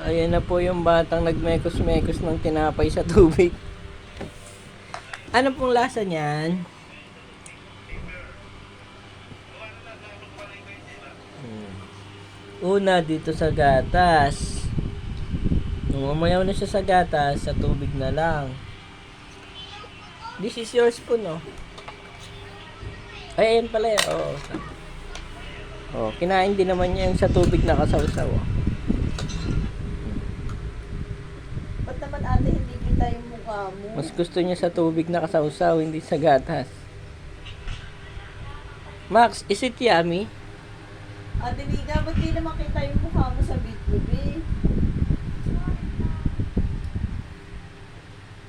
Ayan na po yung batang nagmekos-mekos ng tinapay sa tubig. Ano pong lasa niyan? Una dito sa gatas. Nung umayaw na siya sa gatas, sa tubig na lang. This is yours po, no? Ay, ayan pala yun. Oo. Oh, kinain din naman niya yung sa tubig na kasawsaw. Oh. Ba't naman ate hindi kita yung mukha mo? Mas gusto niya sa tubig na kasawsaw, hindi sa gatas. Max, is it yummy? Ate Liga, ba't di naman kita yung mukha mo sa video?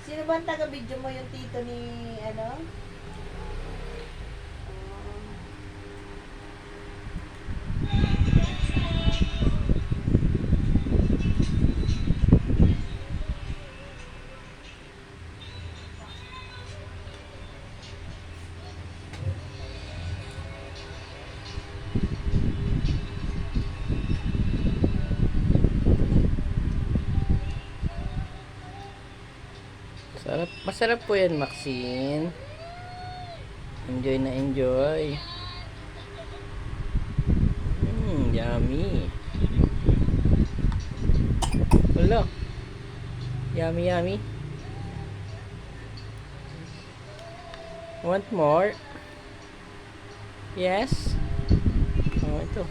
Sino ba ang taga-video mo, yung tito ni, ano? Sarap, masarap po yan, Maxine. Enjoy na enjoy. Yummy. Wala. Yummy, yummy. Want more? Yes? Oh, ito.